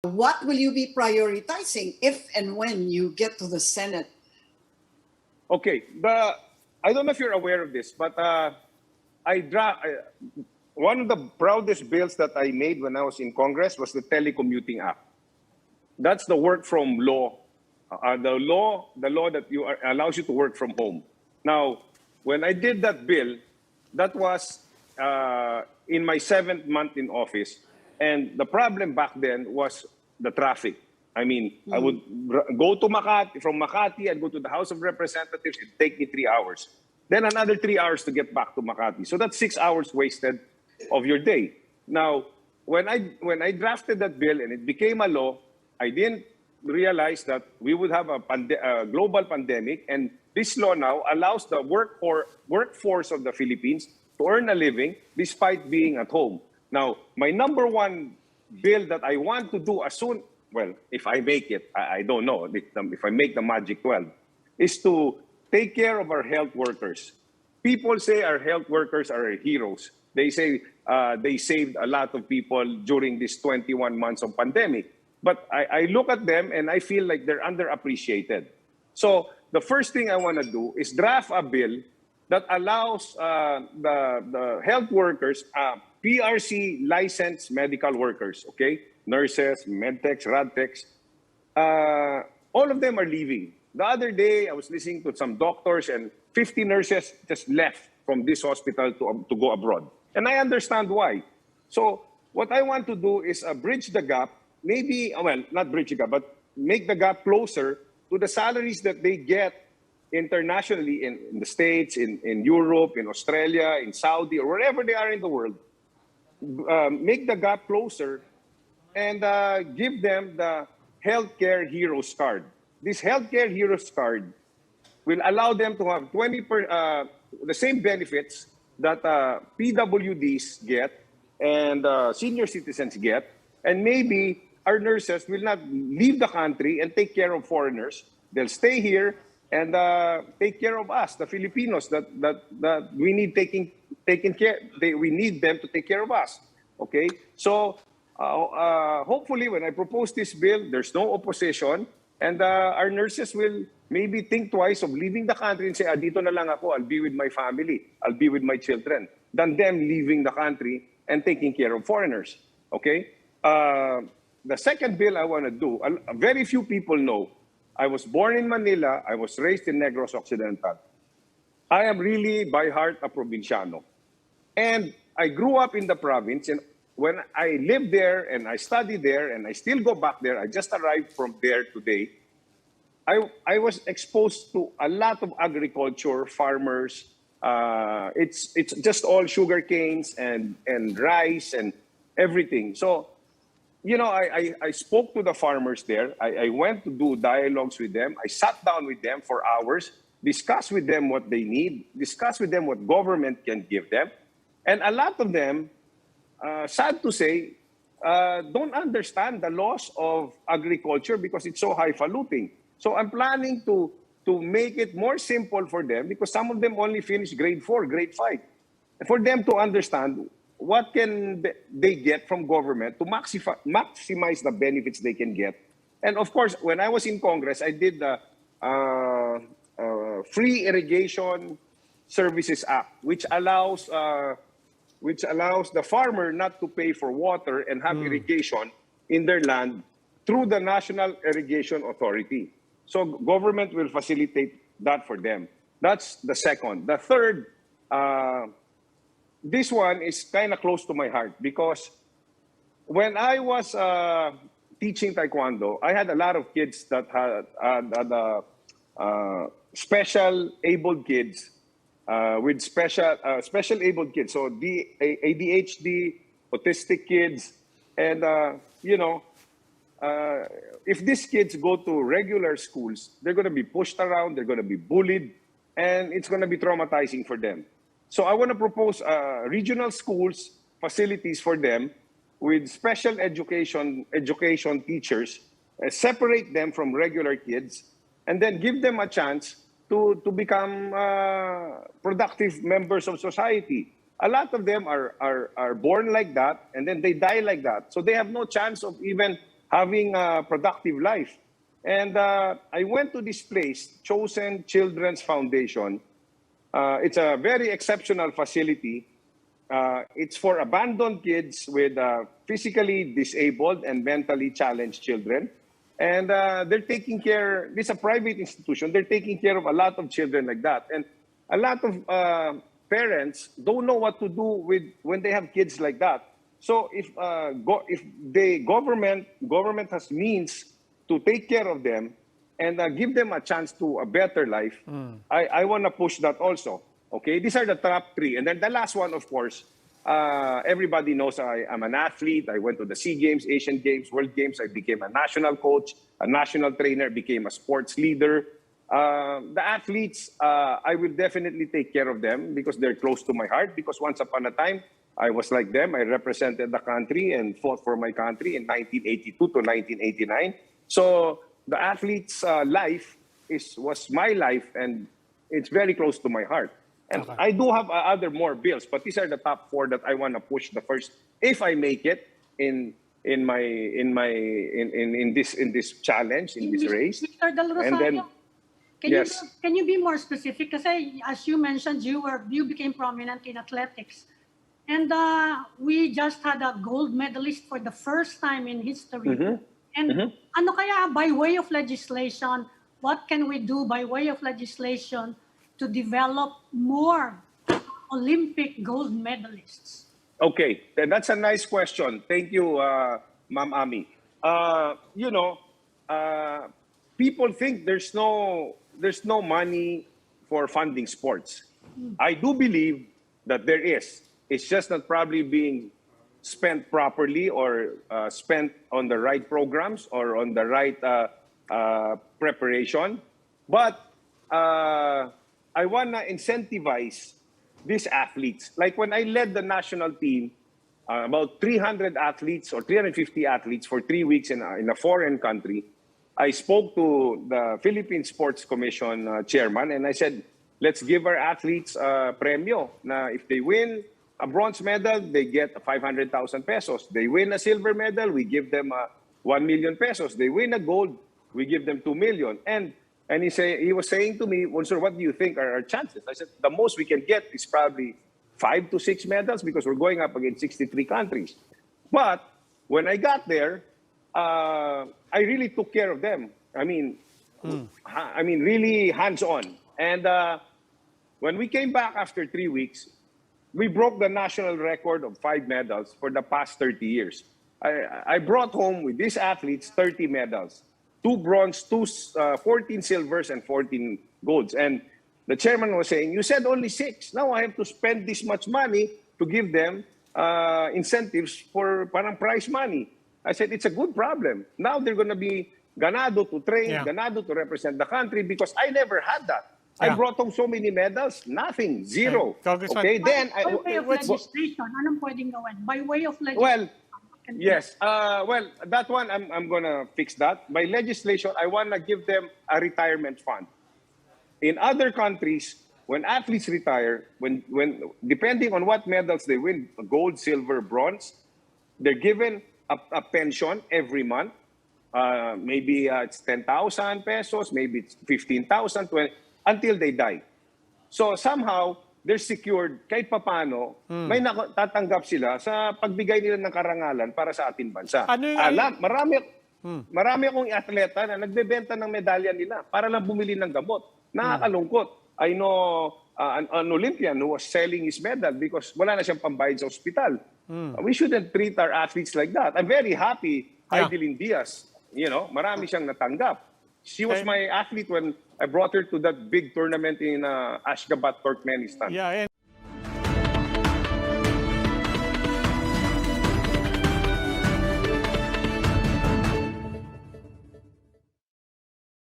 What will you be prioritizing if and when you get to the Senate? Okay, I don't know if you're aware of this, but one of the proudest bills that I made when I was in Congress was the Telecommuting Act. That's the work from law, the law that allows you to work from home. Now, when I did that bill, that was in my 7th month in office, and the problem back then was the traffic. I mean, I would go to Makati, from Makati, I'd go to the House of Representatives, it'd take me 3 hours. Then another 3 hours to get back to Makati. So that's 6 hours wasted of your day. Now, when I drafted that bill and it became a law, I didn't realize that we would have a global pandemic, and this law now allows the workforce of the Philippines to earn a living despite being at home. Now, my number one bill that I want to do as soon, well, if I make it, I don't know, if I make the magic 12, is to take care of our health workers. People say our health workers are our heroes. They say they saved a lot of people during these 21 months of pandemic. But I look at them and I feel like they're underappreciated. So the first thing I want to do is draft a bill that allows the health workers, PRC licensed medical workers, okay? Nurses, medtechs, radtechs, all of them are leaving. The other day, I was listening to some doctors and 50 nurses just left from this hospital to go abroad. And I understand why. So what I want to do is bridge the gap, maybe, well, not bridge the gap, but make the gap closer to the salaries that they get internationally in the States, in Europe, in Australia, in Saudi, or wherever they are in the world. Make the gap closer and give them the Healthcare Heroes Card. This Healthcare Heroes Card will allow them to have the same benefits that PWDs get and senior citizens get, and maybe our nurses will not leave the country and take care of foreigners. They'll stay here and take care of us, the Filipinos, that we need taking care. We need them to take care of us. Okay, so hopefully, when I propose this bill, there's no opposition, and our nurses will maybe think twice of leaving the country and say, dito na lang ako, I'll be with my family, I'll be with my children, than them leaving the country and taking care of foreigners. Okay? The second bill I want to do, very few people know, I was born in Manila, I was raised in Negros Occidental. I am really, by heart, a provinciano. And I grew up in the province, and when I lived there and I studied there and I still go back there, I just arrived from there today, I was exposed to a lot of agriculture, farmers. It's just all sugar canes and rice and everything. So, you know, I spoke to the farmers there. I went to do dialogues with them. I sat down with them for hours, discussed with them what they need, discussed with them what government can give them. And a lot of them, sad to say, don't understand the laws of agriculture because it's so highfalutin. So I'm planning to make it more simple for them because some of them only finished grade 4, grade 5. For them to understand what can they get from government to maximize the benefits they can get. And of course, when I was in Congress, I did the Free Irrigation Services Act, which allows the farmer not to pay for water and have irrigation in their land through the National Irrigation Authority. So government will facilitate that for them. That's the second. The third, this one is kind of close to my heart because when I was teaching Taekwondo, I had a lot of kids that had special abled kids with special abled kids. So ADHD, autistic kids, and if these kids go to regular schools, they're going to be pushed around, they're going to be bullied, and it's going to be traumatizing for them. So I want to propose regional schools, facilities for them with special education teachers, separate them from regular kids, and then give them a chance to become productive members of society. A lot of them are born like that, and then they die like that. So they have no chance of even having a productive life. And I went to this place, Chosen Children's Foundation. It's a very exceptional facility. It's for abandoned kids with physically disabled and mentally challenged children. And they're taking care, this is a private institution, they're taking care of a lot of children like that. And a lot of parents don't know what to do with when they have kids like that. So if the government has means to take care of them and give them a chance to a better life, I want to push that also. Okay, these are the top three. And then the last one, of course, everybody knows I'm an athlete. I went to the SEA Games, Asian Games, World Games. I became a national coach, a national trainer, became a sports leader. The athletes, I will definitely take care of them because they're close to my heart. Because once upon a time, I was like them. I represented the country and fought for my country in 1982 to 1989. So the athlete's life was my life, and it's very close to my heart. And Okay. I do have other more bills, but these are the top four that I want to push the first, if I make it in this challenge, in this race. Mr. Del Rosario, And then, yes. Can you be more specific? Kasi as you mentioned, you became prominent in athletics. And we just had a gold medalist for the first time in history. And ano kaya, by way of legislation, what can we do by way of legislation to develop more Olympic gold medalists? Okay, that's a nice question. Thank you, Ma'am Ami. People think there's no money for funding sports. I do believe that there is. It's just not probably being spent properly or spent on the right programs or on the right preparation. But I want to incentivize these athletes. Like when I led the national team, about 300 athletes or 350 athletes for 3 weeks in a foreign country, I spoke to the Philippine Sports Commission chairman and I said, let's give our athletes a premio. Na if they win a bronze medal, they get 500,000 pesos. They win a silver medal, we give them 1 million pesos. They win a gold, we give them 2 million. And he was saying to me, Monsour, what do you think are our chances? I said, the most we can get is probably 5 to 6 medals because we're going up against 63 countries. But when I got there, I really took care of them. I mean, really hands-on. And when we came back after 3 weeks, we broke the national record of 5 medals for the past 30 years. I brought home with these athletes 30 medals, 2 bronze, 14 silvers, and 14 golds. And the chairman was saying, you said only 6. Now I have to spend this much money to give them incentives for parang prize money. I said, it's a good problem. Now they're going to be ganado to train, ganado to represent the country because I never had that. I brought home so many medals, nothing, zero. Congressman, Okay, then By way of legislation, anong pwedeng gawin? By way of legislation. well, yes. Well, that one I'm gonna fix that. By legislation, I wanna give them a retirement fund. In other countries, when athletes retire, when depending on what medals they win, gold, silver, bronze, they're given a pension every month. Maybe it's 10,000 pesos, maybe it's 15,000, 20, until they die. So somehow, they're secured kahit papano, may tatanggap sila sa pagbigay nila ng karangalan para sa ating bansa. Marami akong atleta na nagbebenta ng medalya nila para lang bumili ng gamot. Nakakalungkot. I know an Olympian who was selling his medal because wala na siyang pambayad sa ospital. We shouldn't treat our athletes like that. I'm very happy, Heidelin Diaz, marami siyang natanggap. She was my athlete when I brought her to that big tournament in Ashgabat, Turkmenistan. Yeah,